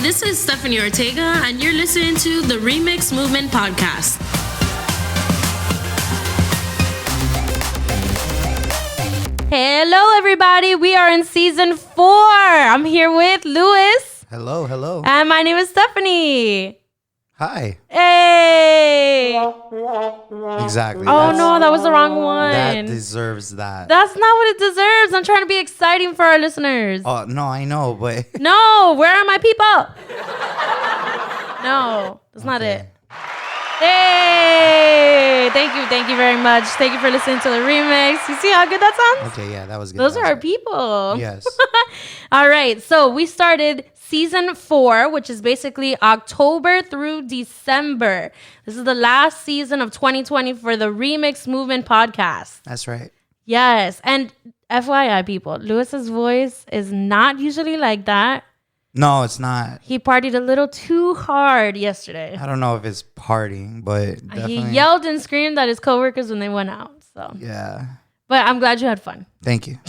this is Stephanie Ortega, and you're listening to the Remix Movement Podcast. Hello, everybody. We are in season 4. I'm here with Louis. Hello, hello. And my name is Stephanie. Hi. Hey. Exactly. Oh, no, that was the wrong one. That deserves that. That's not what it deserves. I'm trying to be exciting for our listeners. Oh, no, I know, but... No, where are my people? No, that's not it. Hey, thank you very much. Thank you for listening to the remix. You see how good that sounds? Okay, yeah, that was good. Those are our people. Yes. All right, so we started season 4, which is basically October through December. This is the last season of 2020 for the Remix Movement Podcast. That's right. Yes, and FYI, people, Lewis's voice is not usually like that. No, it's not. He partied a little too hard yesterday. I don't know if it's partying, but definitely. He yelled and screamed at his coworkers when they went out. So Yeah. But I'm glad you had fun. Thank you.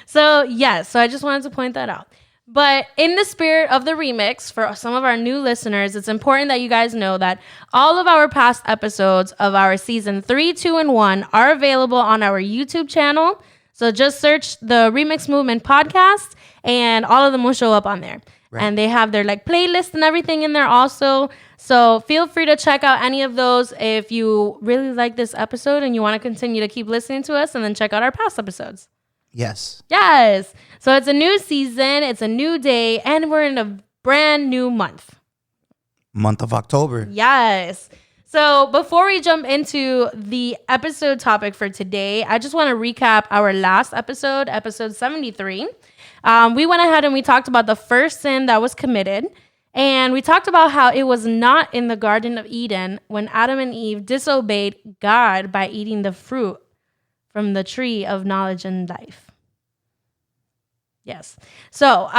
So I just wanted to point that out. But in the spirit of the remix, for some of our new listeners, it's important that you guys know that all of our past episodes of our season 3, 2, and 1 are available on our YouTube channel. So just search the Remix Movement Podcast and all of them will show up on there. Right. And they have their playlist and everything in there also. So feel free to check out any of those if you really like this episode and you want to continue to keep listening to us, and then check out our past episodes. Yes. Yes. So it's a new season, it's a new day, and we're in a brand new month. Month of October. Yes. So before we jump into the episode topic for today, I just want to recap our last episode, episode 73. We went ahead and we talked about the first sin that was committed. And we talked about how it was not in the Garden of Eden when Adam and Eve disobeyed God by eating the fruit from the tree of knowledge and life. Yes. So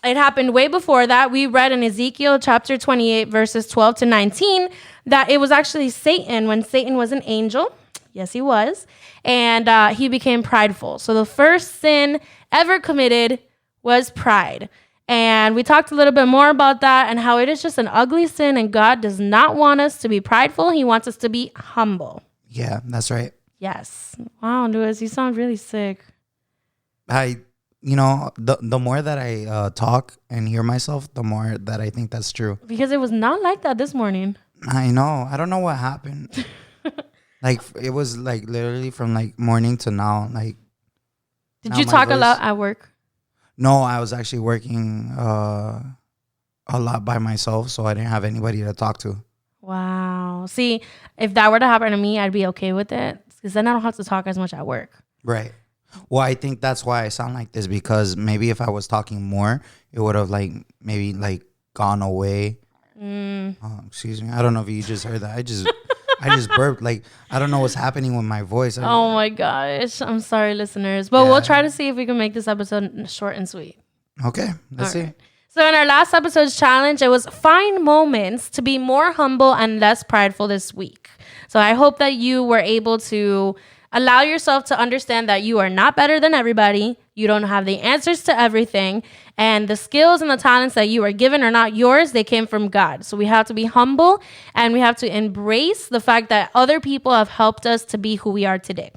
it happened way before that. We read in Ezekiel chapter 28, verses 12 to 19, that it was actually Satan when Satan was an angel. Yes, he was. And he became prideful. So the first sin ever committed was pride. And we talked a little bit more about that and how it is just an ugly sin, and God does not want us to be prideful. He wants us to be humble. Yeah, that's right. Yes. Wow, Louis, you sound really sick. The more that I talk and hear myself, the more that I think that's true. Because it was not like that this morning. I know. I don't know what happened. It was literally from morning to now. Did you talk a lot at work? No, I was actually working a lot by myself, so I didn't have anybody to talk to. Wow. See, if that were to happen to me, I'd be okay with it, because then I don't have to talk as much at work. Right. Well, I think that's why I sound like this, because maybe if I was talking more, it would have maybe gone away. Oh, excuse me. I don't know if you just heard that. I just burped. I don't know what's happening with my voice. Oh my gosh. I'm sorry, listeners. But we'll try to see if we can make this episode short and sweet. Okay. Let's see. So in our last episode's challenge, it was find moments to be more humble and less prideful this week. So I hope that you were able to allow yourself to understand that you are not better than everybody. You don't have the answers to everything. And the skills and the talents that you are given are not yours. They came from God. So we have to be humble, and we have to embrace the fact that other people have helped us to be who we are today.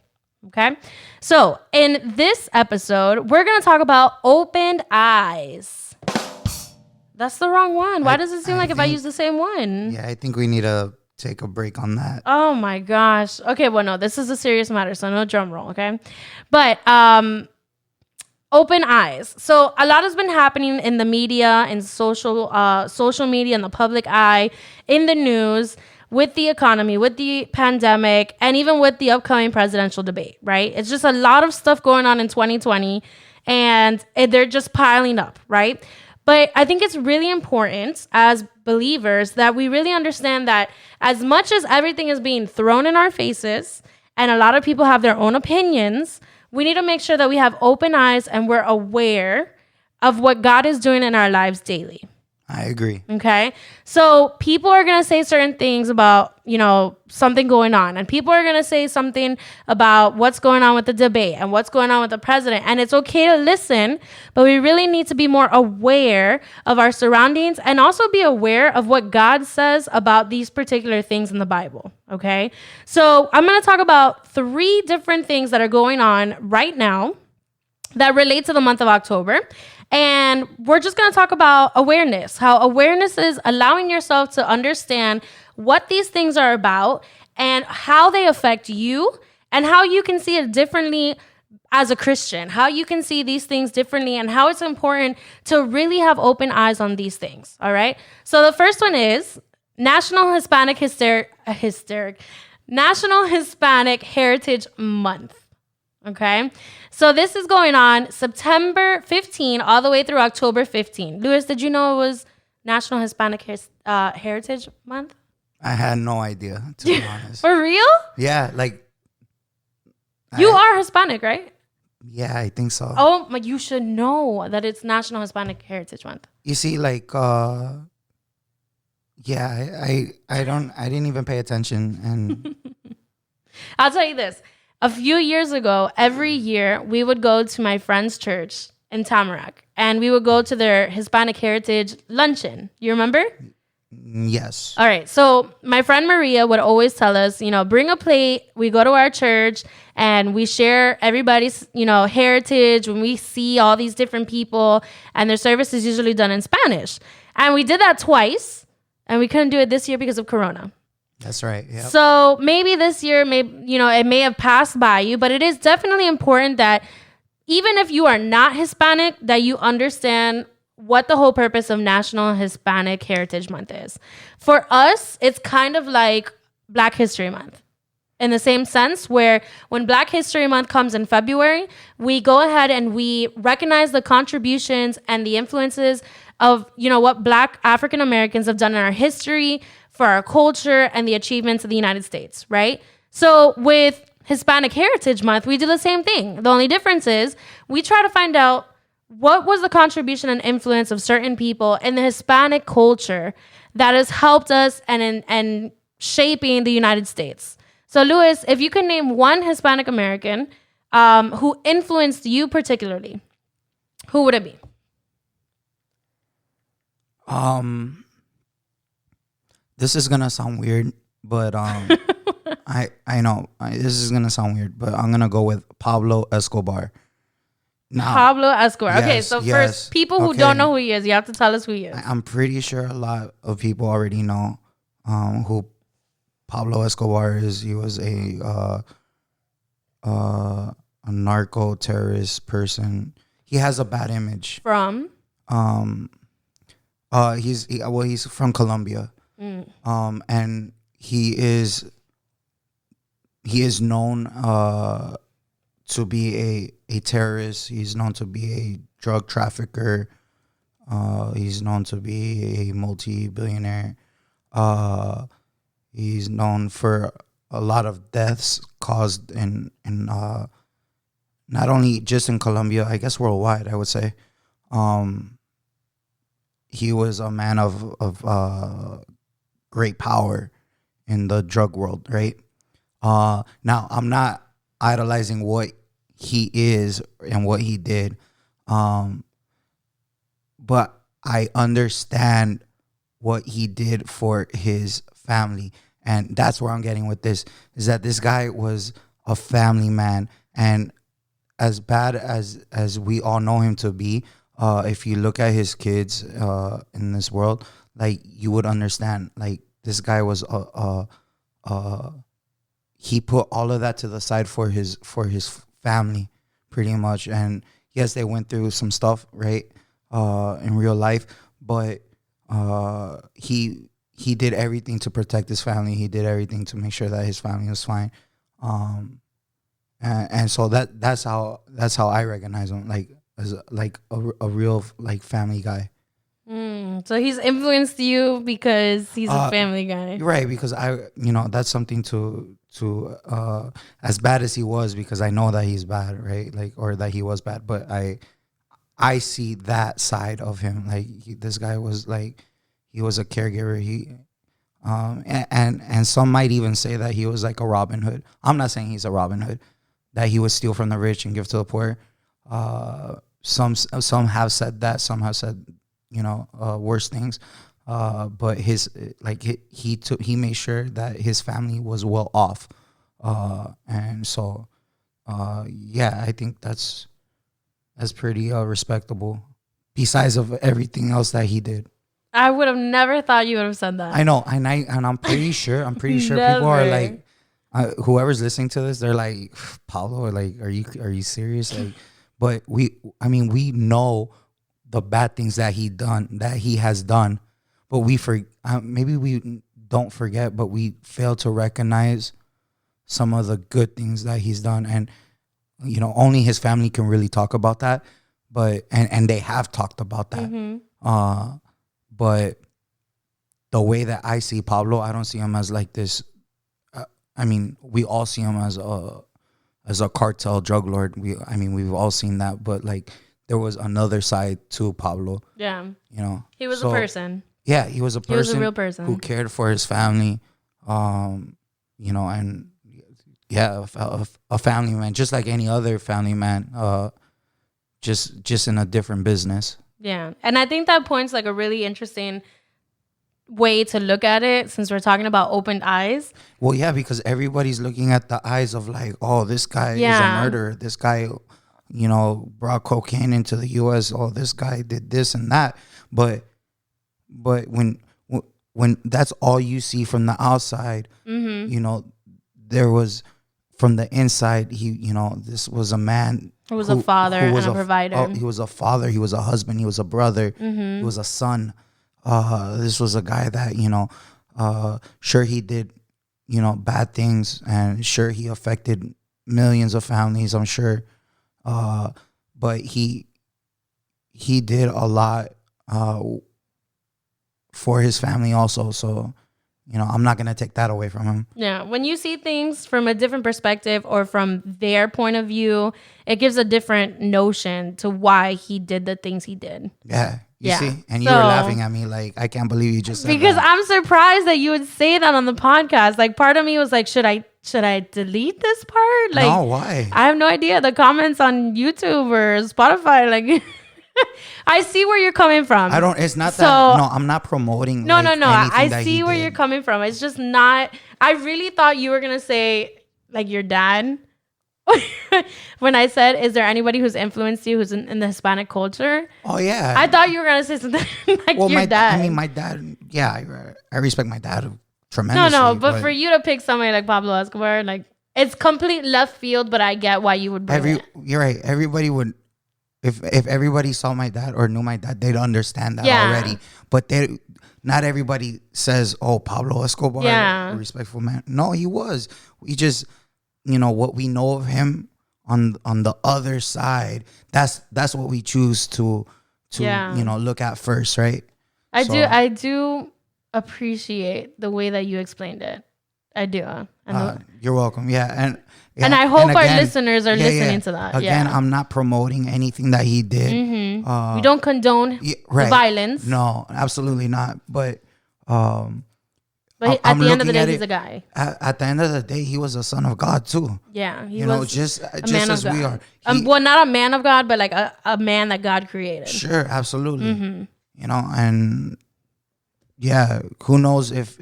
Okay? So in this episode, we're going to talk about opened eyes. That's the wrong one. Why does it seem like if I use the same one? Yeah, I think we need to take a break on that. Oh my gosh. Okay, well, no, this is a serious matter, so no drum roll, okay? But open eyes. So a lot has been happening in the media and social media, in the public eye, in the news, with the economy, with the pandemic, and even with the upcoming presidential debate, right? It's just a lot of stuff going on in 2020, and they're just piling up, right? But I think it's really important as believers that we really understand that as much as everything is being thrown in our faces and a lot of people have their own opinions, we need to make sure that we have open eyes and we're aware of what God is doing in our lives daily. I agree. Okay. So people are going to say certain things about, something going on. And people are going to say something about what's going on with the debate and what's going on with the president. And it's okay to listen, but we really need to be more aware of our surroundings and also be aware of what God says about these particular things in the Bible. Okay. So I'm going to talk about 3 different things that are going on right now that relate to the month of October. And we're just going to talk about awareness, how awareness is allowing yourself to understand what these things are about and how they affect you and how you can see it differently as a Christian, how you can see these things differently and how it's important to really have open eyes on these things. All right. So the first one is National Hispanic National Hispanic Heritage Month. Okay. So this is going on September 15 all the way through October 15. Luis, did you know it was National Hispanic Heritage Month? I had no idea, to be honest. For real? Yeah, like... You are Hispanic, right? Yeah, I think so. Oh, but you should know that it's National Hispanic Heritage Month. You see, like... yeah, I didn't even pay attention, and... I'll tell you this. A few years ago, every year, we would go to my friend's church in Tamarack, and we would go to their Hispanic Heritage Luncheon. You remember? Yes. All right. So my friend Maria would always tell us, bring a plate. We go to our church, and we share everybody's, heritage when we see all these different people, and their service is usually done in Spanish. And we did that twice, and we couldn't do it this year because of Corona. That's right. Yeah. So maybe this year, it may have passed by you, but it is definitely important that even if you are not Hispanic, that you understand what the whole purpose of National Hispanic Heritage Month is. For us, it's kind of like Black History Month in the same sense where when Black History Month comes in February, we go ahead and we recognize the contributions and the influences of, what Black African Americans have done in our history, for our culture and the achievements of the United States, right? So with Hispanic Heritage Month, we do the same thing. The only difference is we try to find out what was the contribution and influence of certain people in the Hispanic culture that has helped us and shaping the United States. So Luis, if you can name one Hispanic American who influenced you particularly, who would it be? This is gonna sound weird, but I know this is gonna sound weird, but I'm gonna go with Pablo Escobar. Now, Pablo Escobar. Yes, okay, so yes. first, people who don't know who he is, you have to tell us who he is. I'm pretty sure a lot of people already know who Pablo Escobar is. He was a narco terrorist person. He has a bad image. From? He's from Colombia. And he is known to be a terrorist. He's known to be a drug trafficker. He's known to be a multi-billionaire. He's known for a lot of deaths caused in not only just in Colombia, I guess worldwide, I would say. He was a man of great power in the drug world, right? Now, I'm not idolizing what he is and what he did, but I understand what he did for his family. And that's where I'm getting with this, is that this guy was a family man. And as bad as we all know him to be, if you look at his kids in this world, like, you would understand, like, this guy was he put all of that to the side for his family, pretty much. And yes, they went through some stuff, right, in real life, but he did everything to protect his family. He did everything to make sure that his family was fine. And so that's how I recognize him, like, as like a real, like, family guy. So he's influenced you because he's a family guy, right? Because that's something to as bad as he was, because I know that he's bad, right? Like, or that he was bad, but I see that side of him. Like this guy was like, he was a caregiver. And some might even say that he was like a Robin Hood. I'm not saying he's a Robin Hood, that he would steal from the rich and give to the poor. Some have said that. Some have said, worse things. But he made sure that his family was well off. And so, I think that's pretty respectable. Besides of everything else that he did. I would have never thought you would have said that. I know, and I'm pretty sure people are like, whoever's listening to this, they're like, Pablo, like, are you serious? Like, but we know the bad things that he has done, but maybe we don't forget, but we fail to recognize some of the good things that he's done, and only his family can really talk about that, but and they have talked about that. Mm-hmm. But the way that I see Pablo, I don't see him as like this. We all see him as a cartel drug lord. We've all seen that, but like there was another side to Pablo. Yeah, he was a person. Yeah, he was a person. He was a real person who cared for his family. And a family man, just like any other family man. Just in a different business. Yeah. And I think that point's like a really interesting way to look at it, since we're talking about opened eyes. Well, yeah, because everybody's looking at the eyes of like, oh, this guy is a murderer. This guy, brought cocaine into the U.S. Oh, this guy did this and that. But when that's all you see from the outside, mm-hmm. There was from the inside, this was a man who was a father and a provider. He was a father. He was a husband. He was a brother. Mm-hmm. He was a son. This was a guy that, sure he did, bad things, and sure he affected millions of families, I'm sure. But he did a lot for his family also. So, I'm not going to take that away from him. Yeah. When you see things from a different perspective or from their point of view, it gives a different notion to why he did the things he did. Yeah. You see? And you were laughing at me like, I can't believe you just said because that. I'm surprised that you would say that on the podcast. Like, part of me was like, should I delete this part? Like, no, why? I have no idea. The comments on YouTube or Spotify, like... I see where you're coming from. It's not that. No, I'm not promoting. No. I see where you're coming from. It's just not. I really thought you were going to say, like, your dad. When I said, is there anybody who's influenced you who's in the Hispanic culture? Oh, yeah. I thought you were going to say something like your dad. My dad, yeah, I respect my dad tremendously. No, but for you to pick somebody like Pablo Escobar, like, it's complete left field, but I get why you would bring it. You're right. Everybody would. If everybody saw my dad or knew my dad, they'd understand that already. But not everybody says, "Oh, Pablo Escobar, a respectful man." No, he was. We just, what we know of him on the other side. That's what we choose to look at first, right? I do appreciate the way that you explained it. I do. You're welcome. Yeah, and I hope our listeners are listening to that. Again, I'm not promoting anything that he did. Mm-hmm. We don't condone the violence. No, absolutely not. But at the end of the day, he's a guy. At the end of the day, he was a son of God too. Yeah, he was just as we are. Well, not a man of God, but like a man that God created. Sure, absolutely. Mm-hmm. And yeah, who knows if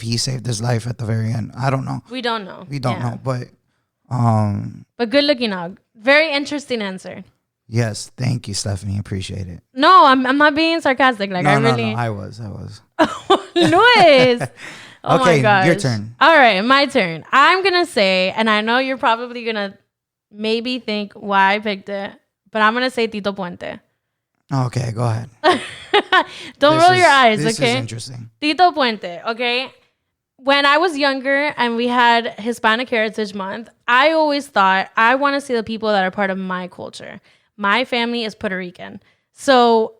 he saved his life at the very end? I don't know. We don't know. Know, but good looking out. Very interesting answer. Yes, thank you, Stephanie. Appreciate it. No, I'm not being sarcastic. Like, no, I was. Luis. Oh okay, my gosh. Your turn. All right, my turn. I'm gonna say, and I know you're probably gonna maybe think why I picked it, but I'm gonna say Tito Puente. Okay, go ahead. Don't roll your eyes, this okay? This is interesting. Tito Puente, okay? When I was younger and we had Hispanic Heritage Month, I always thought, I want to see the people that are part of my culture. My family is Puerto Rican. So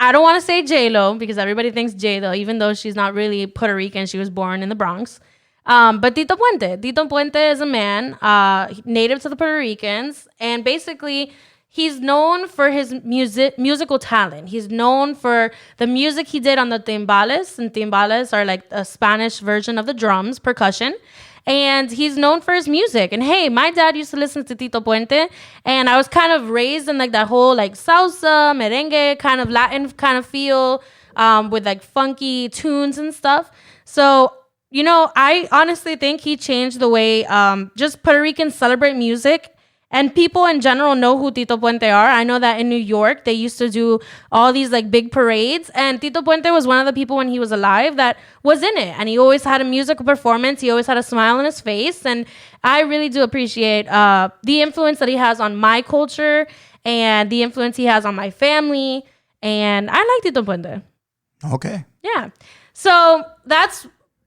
I don't want to say J-Lo because everybody thinks J-Lo, even though she's not really Puerto Rican. She was born in the Bronx. But Tito Puente. Tito Puente is a man native to the Puerto Ricans. And basically, he's known for his musical talent. He's known for the music he did on the timbales, and timbales are like a Spanish version of the drums, percussion. And he's known for his music. And hey, my dad used to listen to Tito Puente, and I was kind of raised in like that whole like salsa, merengue, kind of Latin kind of feel, with like funky tunes and stuff. So, you know, I honestly think he changed the way just Puerto Ricans celebrate music. And people in general know who Tito Puente are. I know that in New York, they used to do all these like big parades. And Tito Puente was one of the people when he was alive that was in it. And he always had a musical performance. He always had a smile on his face. And I really do appreciate the influence that he has on my culture and the influence he has on my family. And I like Tito Puente. Okay. Yeah. So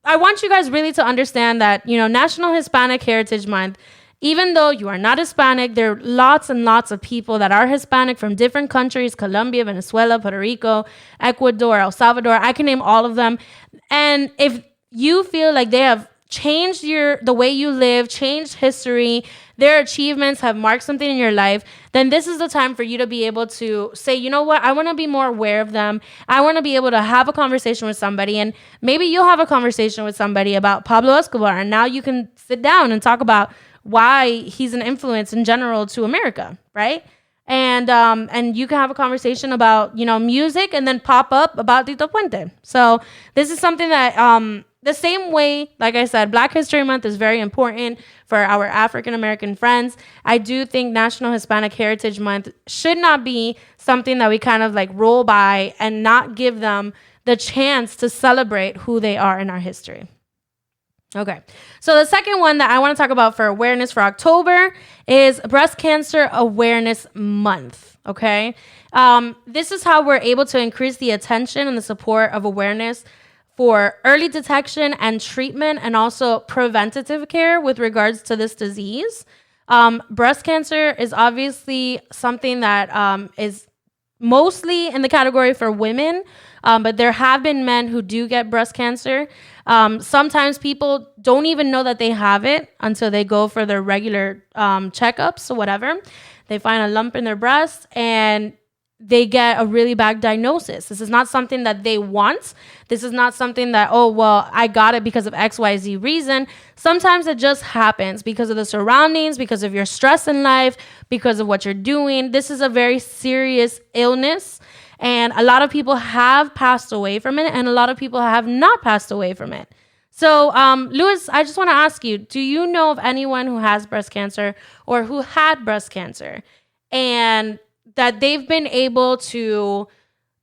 I want you guys really to understand that, you know, National Hispanic Heritage Month, even though you are not Hispanic, there are lots and lots of people that are Hispanic from different countries: Colombia, Venezuela, Puerto Rico, Ecuador, El Salvador. I can name all of them. And if you feel like they have changed the way you live, changed history, their achievements have marked something in your life, then this is the time for you to be able to say, you know what, I want to be more aware of them. I want to be able to have a conversation with somebody, and maybe you'll have a conversation with somebody about Pablo Escobar, and now you can sit down and talk about why he's an influence in general to America, right? And you can have a conversation about, you know, music, and then pop up about Tito Puente. So this is something that the same way, like I said, Black History Month is very important for our African American friends. I do think National Hispanic Heritage Month should not be something that we kind of like roll by and not give them the chance to celebrate who they are in our history. Okay, so the second one that I want to talk about for awareness for October is Breast Cancer Awareness Month, okay? This is how we're able to increase the attention and the support of awareness for early detection and treatment, and also preventative care with regards to this disease. Breast cancer is obviously something that is mostly in the category for women, but there have been men who do get breast cancer. Sometimes people don't even know that they have it until they go for their regular checkups or whatever. They find a lump in their breast and they get a really bad diagnosis. This is not something that they want. This is not something that, oh, well, I got it because of XYZ reason. Sometimes it just happens because of the surroundings, because of your stress in life, because of what you're doing. This is a very serious illness, and a lot of people have passed away from it, and a lot of people have not passed away from it. So, Louis, I just want to ask you, do you know of anyone who has breast cancer or who had breast cancer and that they've been able to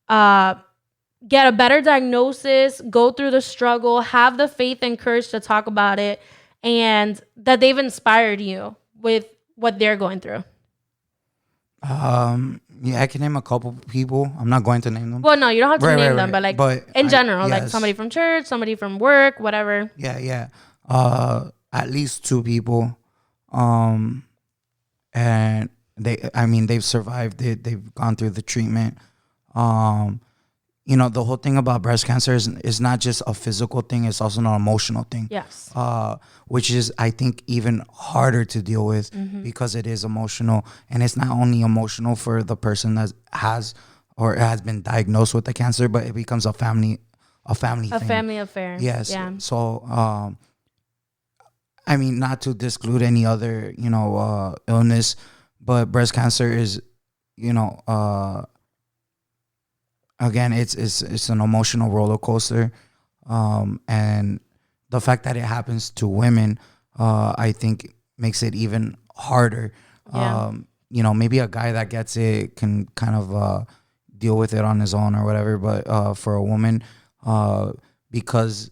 get a better diagnosis, go through the struggle, have the faith and courage to talk about it, and that they've inspired you with what they're going through? Yeah, I can name a couple people. I'm not going to name them. Well, no, you don't have to name them, but like in general, yes. like somebody from church, somebody from work, whatever. Yeah. At least two people. And they've survived it. They've gone through the treatment. You know, the whole thing about breast cancer is not just a physical thing. It's also an emotional thing. Yes. Which is, I think, even harder to deal with because it is emotional. And it's not only emotional for the person that has been diagnosed with the cancer, but it becomes a family thing. A family affair. Yes. Yeah. So, I mean, not to exclude any other, illness, but breast cancer is, again, it's an emotional roller coaster. And the fact that it happens to women, I think makes it even harder. Yeah. Maybe a guy that gets it can kind of deal with it on his own or whatever. But for a woman, because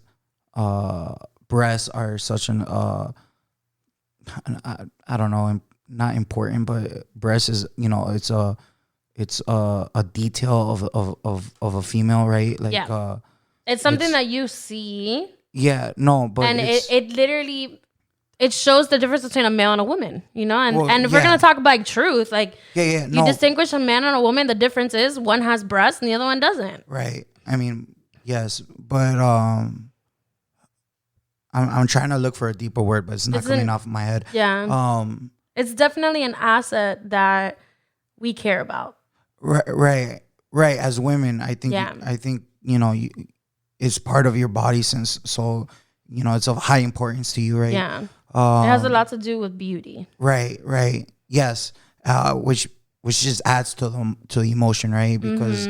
breasts are such an, I don't know, not important, but breast is, it's a detail of a female, right? Like, yeah. It's something that you see. Yeah, no, but and it literally, it shows the difference between a male and a woman, and if we're gonna talk about truth, like, you distinguish a man and a woman, the difference is one has breasts and the other one doesn't. Right. I mean, yes, but I'm trying to look for a deeper word, but it's not coming off my head. Yeah. It's definitely an asset that we care about. Right. As women, I think, it's part of your body sense. So, it's of high importance to you, right? Yeah. It has a lot to do with beauty. Right. Yes. Which just adds to the emotion, right? Because,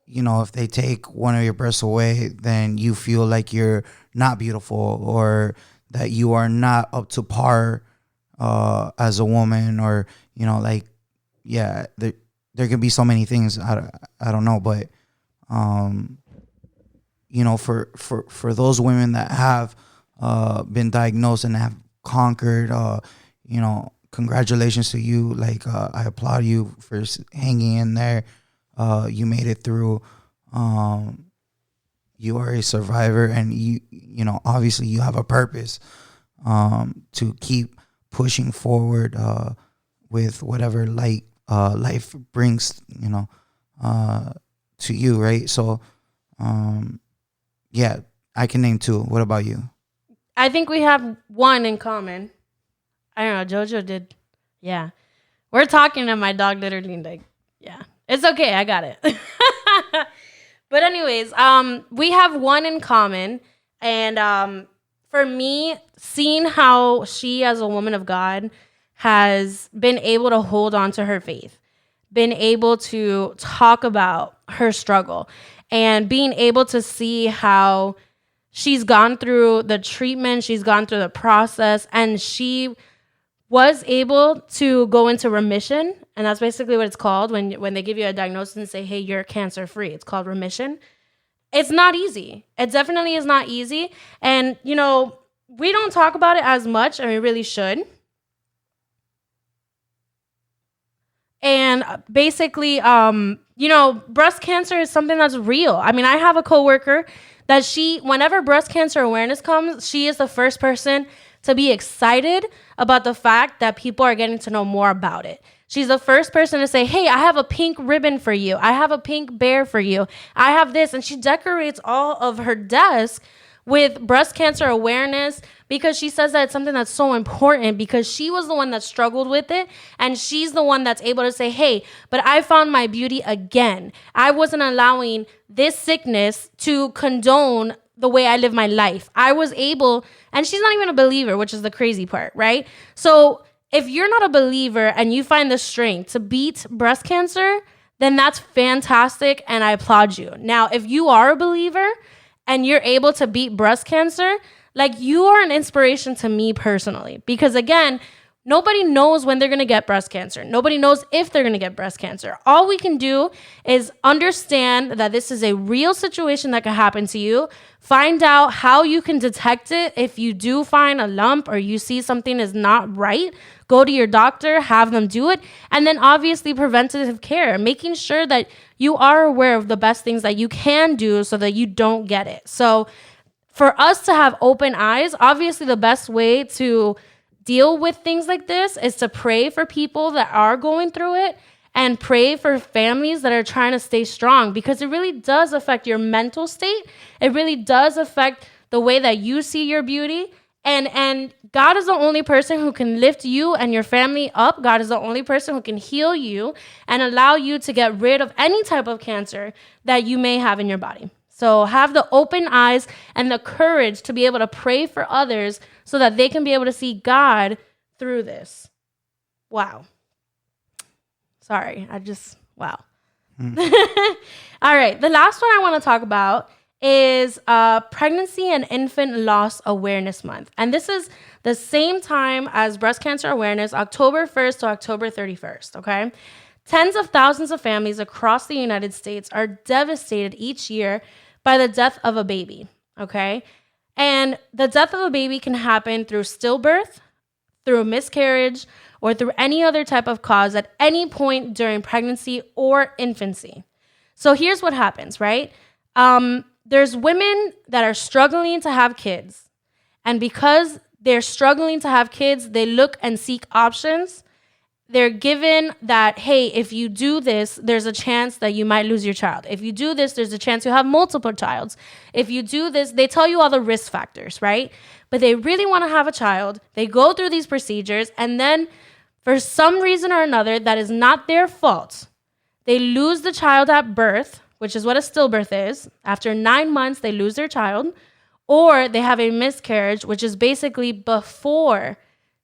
if they take one of your breasts away, then you feel like you're not beautiful, or that you are not up to par as a woman, or there can be so many things. I don't know, but for those women that have been diagnosed and have conquered, congratulations to you. Like, I applaud you for hanging in there. You made it through. You are a survivor, and obviously you have a purpose to keep pushing forward with whatever life brings, to you, right? So, I can name 2. What about you? I think we have one in common. I don't know. Jojo did. Yeah. We're talking and my dog literally it's okay. I got it. But anyways, we have one in common. And for me, seeing how she, as a woman of God, has been able to hold on to her faith, been able to talk about her struggle, and being able to see how she's gone through the treatment, she's gone through the process, and she was able to go into remission. And that's basically what it's called when they give you a diagnosis and say, hey, you're cancer free. It's called remission. It's not easy. It definitely is not easy. And, we don't talk about it as much, and we really should. And basically, breast cancer is something that's real. I mean, I have a coworker that whenever breast cancer awareness comes, she is the first person to be excited about the fact that people are getting to know more about it. She's the first person to say, hey, I have a pink ribbon for you. I have a pink bear for you. I have this. And she decorates all of her desk with breast cancer awareness, because she says that it's something that's so important, because she was the one that struggled with it. And she's the one that's able to say, hey, but I found my beauty again. I wasn't allowing this sickness to condone the way I live my life. I was able, and she's not even a believer, which is the crazy part, right? So if you're not a believer and you find the strength to beat breast cancer, then that's fantastic, and I applaud you. Now, if you are a believer and you're able to beat breast cancer, you are an inspiration to me personally. Because again, nobody knows when they're going to get breast cancer. Nobody knows if they're going to get breast cancer. All we can do is understand that this is a real situation that could happen to you. Find out how you can detect it. If you do find a lump or you see something is not right, go to your doctor, have them do it. And then obviously preventative care, making sure that you are aware of the best things that you can do so that you don't get it. So for us to have open eyes, obviously the best way to deal with things like this is to pray for people that are going through it, and pray for families that are trying to stay strong, because it really does affect your mental state. It really does affect the way that you see your beauty. And God is the only person who can lift you and your family up. God is the only person who can heal you and allow you to get rid of any type of cancer that you may have in your body. So have the open eyes and the courage to be able to pray for others so that they can be able to see God through this. Wow. Sorry, wow. All right, the last one I want to talk about is Pregnancy and Infant Loss Awareness Month. And this is the same time as Breast Cancer Awareness, October 1st to October 31st, okay? Tens of thousands of families across the United States are devastated each year by the death of a baby, okay? And the death of a baby can happen through stillbirth, through miscarriage, or through any other type of cause at any point during pregnancy or infancy. So here's what happens, right? There's women that are struggling to have kids. And because they're struggling to have kids, they look and seek options. They're given that, hey, if you do this, there's a chance that you might lose your child. If you do this, there's a chance you have multiple childs. If you do this, they tell you all the risk factors, right? But they really want to have a child. They go through these procedures, and then for some reason or another that is not their fault, they lose the child at birth, which is what a stillbirth is. After 9 months, they lose their child, or they have a miscarriage, which is basically before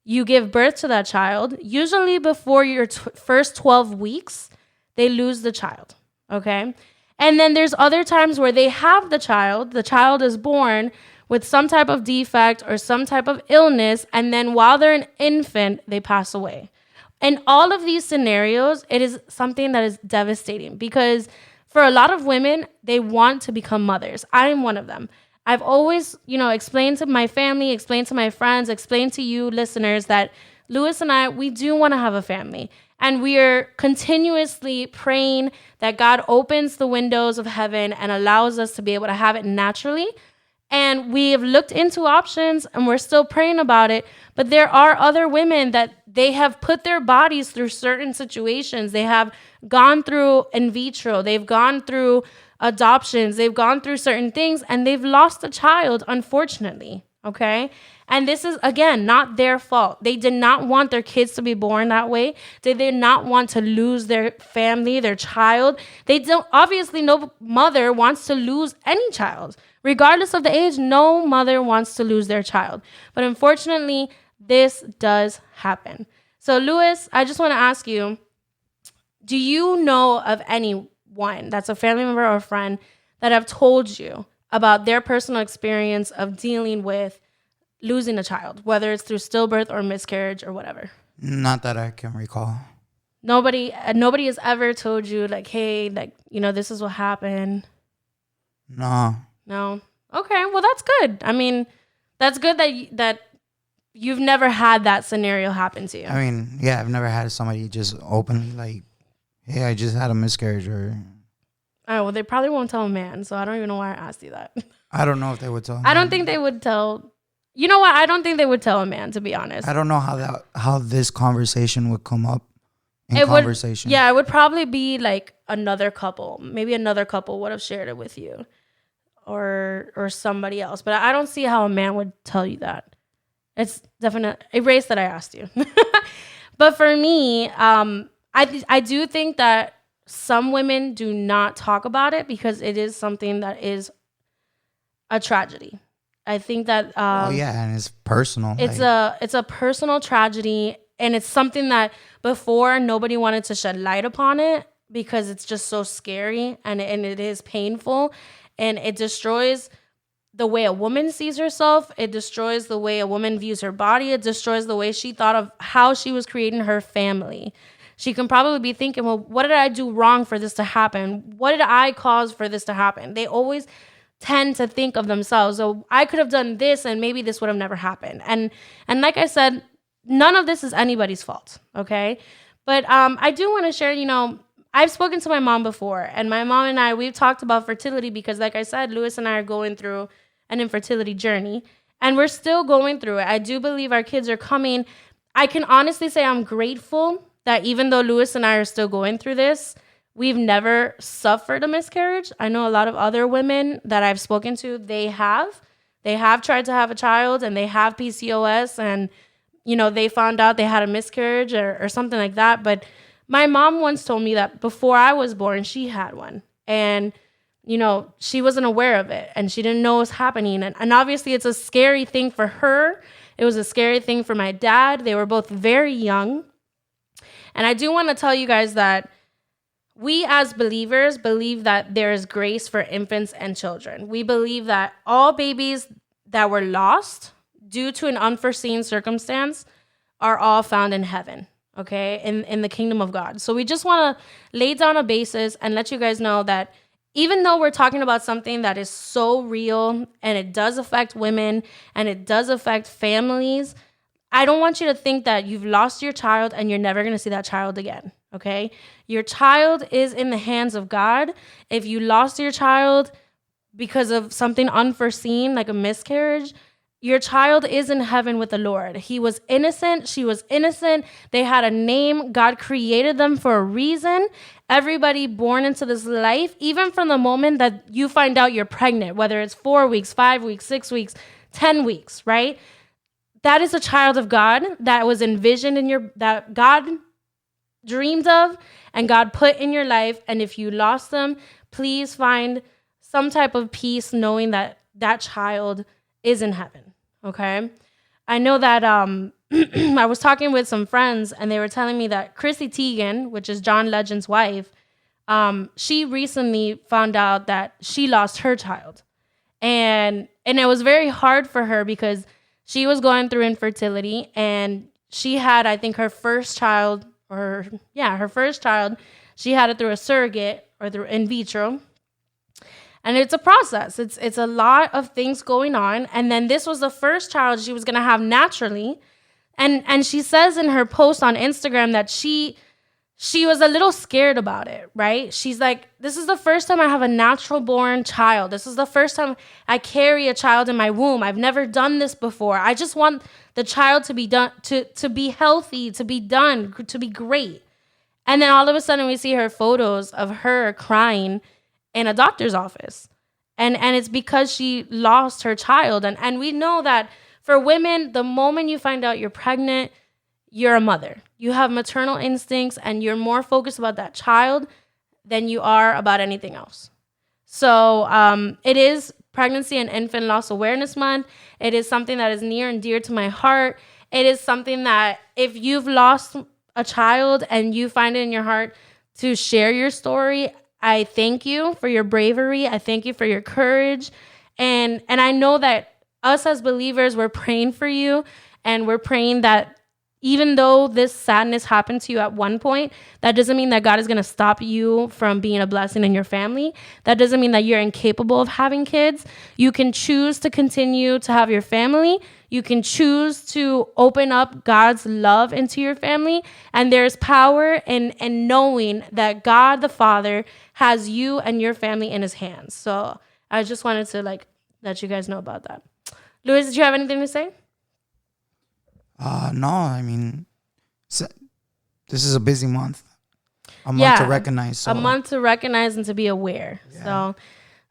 you give birth to that child, usually before your first 12 weeks, they lose the child, okay? And then there's other times where they have the child is born with some type of defect or some type of illness, and then while they're an infant, they pass away. In all of these scenarios, it is something that is devastating because for a lot of women, they want to become mothers. I am one of them. I've always, explained to my family, explained to my friends, explained to you listeners that Lewis and I, we do want to have a family. And we are continuously praying that God opens the windows of heaven and allows us to be able to have it naturally. And we have looked into options and we're still praying about it. But there are other women that they have put their bodies through certain situations. They have gone through in vitro. They've gone through adoptions. They've gone through certain things and they've lost a child, unfortunately. Okay. And this is, again, not their fault. They did not want their kids to be born that way. They did not want to lose their family, their child. Obviously, no mother wants to lose any child. Regardless of the age, no mother wants to lose their child. But unfortunately, this does happen. So, Lewis, I just want to ask you, do you know of anyone that's a family member or a friend that have told you about their personal experience of dealing with losing a child, whether it's through stillbirth or miscarriage or whatever? Not that I can recall. Nobody has ever told you like, hey, like, this is what happened. No. Okay. Well, that's good. I mean, that's good that you've never had that scenario happen to you. I mean, yeah, I've never had somebody just openly like, hey, I just had a miscarriage or. Oh, well, they probably won't tell a man, so I don't even know why I asked you that. I don't know if they would tell. I don't think they would tell. You know what? I don't think they would tell a man, to be honest. I don't know how this conversation would come up in conversation. Yeah, it would probably be like another couple. Maybe another couple would have shared it with you or somebody else. But I don't see how a man would tell you that. It's definitely erase that I asked you. But for me, I do think that some women do not talk about it because it is something that is a tragedy. I think that and it's personal. It's a personal tragedy, and it's something that before nobody wanted to shed light upon it because it's just so scary and it is painful, and it destroys the way a woman sees herself. It destroys the way a woman views her body. It destroys the way she thought of how she was creating her family. She can probably be thinking, well, what did I do wrong for this to happen? What did I cause for this to happen? They always tend to think of themselves. So I could have done this and maybe this would have never happened. And like I said, none of this is anybody's fault. Okay. But I do want to share, I've spoken to my mom before, and my mom and I, we've talked about fertility because like I said, Lewis and I are going through an infertility journey and we're still going through it. I do believe our kids are coming. I can honestly say I'm grateful that even though Lewis and I are still going through this, we've never suffered a miscarriage. I know a lot of other women that I've spoken to, they have tried to have a child and they have PCOS and, they found out they had a miscarriage or something like that. But my mom once told me that before I was born, she had one. And, she wasn't aware of it and she didn't know what was happening. And obviously it's a scary thing for her. It was a scary thing for my dad. They were both very young. And I do want to tell you guys that we as believers believe that there is grace for infants and children. We believe that all babies that were lost due to an unforeseen circumstance are all found in heaven, okay, in the kingdom of God. So we just want to lay down a basis and let you guys know that even though we're talking about something that is so real and it does affect women and it does affect families, I don't want you to think that you've lost your child and you're never going to see that child again. Okay. Your child is in the hands of God. If you lost your child because of something unforeseen, like a miscarriage, your child is in heaven with the Lord. He was innocent. She was innocent. They had a name. God created them for a reason. Everybody born into this life, even from the moment that you find out you're pregnant, whether it's 4 weeks, 5 weeks, 6 weeks, 10 weeks, right? that is a child of God that was envisioned that God dreamed of and God put in your life. And if you lost them, please find some type of peace knowing that that child is in heaven. Okay. I know that I was talking with some friends and they were telling me that Chrissy Teigen, which is John Legend's wife, she recently found out that she lost her child. And it was very hard for her because she was going through infertility and she had, I think, her first child, she had it through a surrogate or through in vitro. And it's a process. It's a lot of things going on. And then this was the first child she was going to have naturally. And she says in her post on Instagram that she was a little scared about it, right? She's like, this is the first time I have a natural born child. This is the first time I carry a child in my womb. I've never done this before. I just want the child to be done, to be healthy, to be done, to be great. And then all of a sudden we see her photos of her crying in a doctor's office. And it's because she lost her child. And we know that for women, the moment you find out you're pregnant, you're a mother. You have maternal instincts and you're more focused about that child than you are about anything else. So it is Pregnancy and Infant Loss Awareness Month. It is something that is near and dear to my heart. It is something that if you've lost a child and you find it in your heart to share your story, I thank you for your bravery. I thank you for your courage. And I know that us as believers, we're praying for you and we're praying that even though this sadness happened to you at one point, that doesn't mean that God is going to stop you from being a blessing in your family. That doesn't mean that you're incapable of having kids. You can choose to continue to have your family. You can choose to open up God's love into your family. And there's power in knowing that God the Father has you and your family in his hands. So I just wanted to let you guys know about that. Luis, did you have anything to say? No, I mean, this is a busy month. A month to recognize. So. A month to recognize and to be aware. Yeah.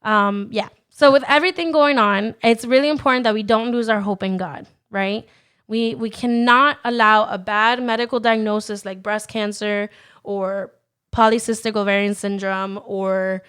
So, So with everything going on, it's really important that we don't lose our hope in God, right? We cannot allow a bad medical diagnosis like breast cancer or polycystic ovarian syndrome or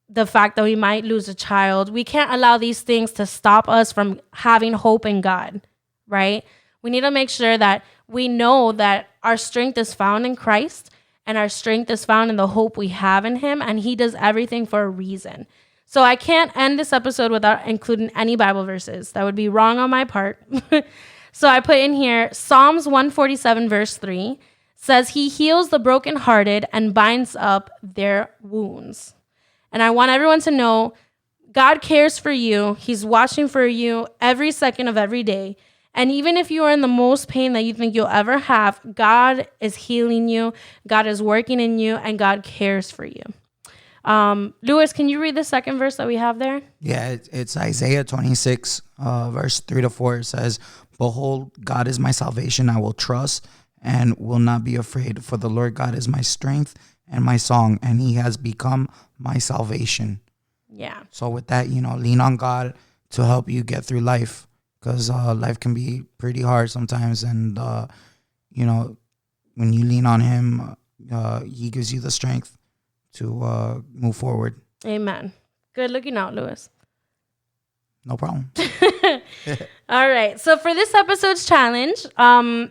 the fact that we might lose a child. We can't allow these things to stop us from having hope in God, right? We need to make sure that we know that our strength is found in Christ and our strength is found in the hope we have in him, and he does everything for a reason. So I can't end this episode without including any Bible verses. That would be wrong on my part. So I put in here, Psalms 147 verse 3 says, he heals the brokenhearted and binds up their wounds. And I want everyone to know God cares for you. He's watching for you every second of every day. And even if you are in the most pain that you think you'll ever have, God is healing you, God is working in you, and God cares for you. Luis, can you read the second verse that we have there? Yeah, it's Isaiah 26, verse 3-4. It says, behold, God is my salvation, I will trust and will not be afraid. For the Lord God is my strength and my song, and he has become my salvation. Yeah. So with that, lean on God to help you get through life. Because life can be pretty hard sometimes. And, when you lean on him, he gives you the strength to move forward. Amen. Good looking out, Luis. No problem. All right. So for this episode's challenge,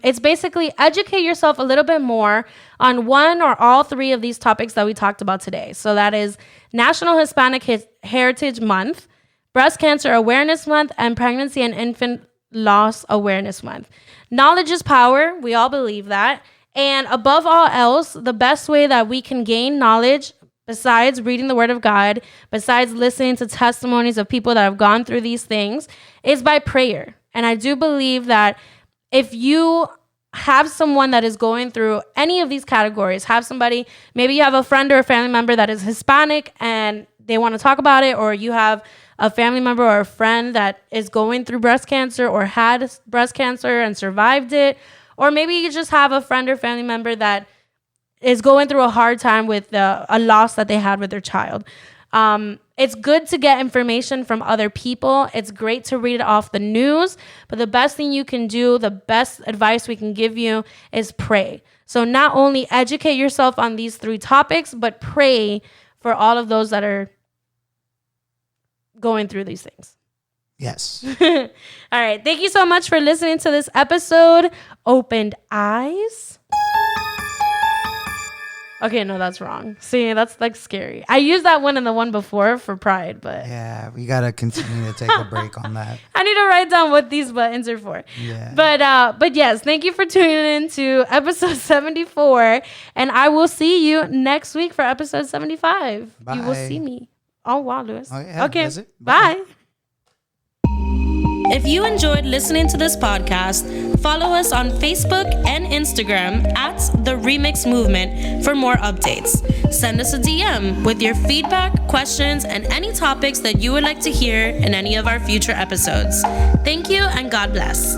it's basically educate yourself a little bit more on one or all three of these topics that we talked about today. So that is National Hispanic Heritage Month, Breast Cancer Awareness Month, and Pregnancy and Infant Loss Awareness Month. Knowledge is power. We all believe that. And above all else, the best way that we can gain knowledge, besides reading the Word of God, besides listening to testimonies of people that have gone through these things, is by prayer. And I do believe that if you have someone that is going through any of these categories, have somebody, maybe you have a friend or a family member that is Hispanic and they want to talk about it, or you have a family member or a friend that is going through breast cancer or had breast cancer and survived it, or maybe you just have a friend or family member that is going through a hard time with a loss that they had with their child. It's good to get information from other people. It's great to read it off the news. But the best thing you can do, the best advice we can give you is pray. So not only educate yourself on these 3 topics, but pray for all of those that are going through these things. Yes. All right. Thank you so much for listening to this episode. Opened eyes. Okay, no, that's wrong. See, that's like scary. I used that one and the one before for pride, but Yeah, we gotta continue to take a break on that. I need to write down what these buttons are for. Yeah. But yes, thank you for tuning in to episode 74, and I will see you next week for episode 75. Bye. You will see me. Oh wow, Lewis. Oh, yeah, okay. that's it. Bye. If you enjoyed listening to this podcast, follow us on Facebook and Instagram at The Remix Movement for more updates. Send us a DM with your feedback, questions, and any topics that you would like to hear in any of our future episodes. Thank you and God bless.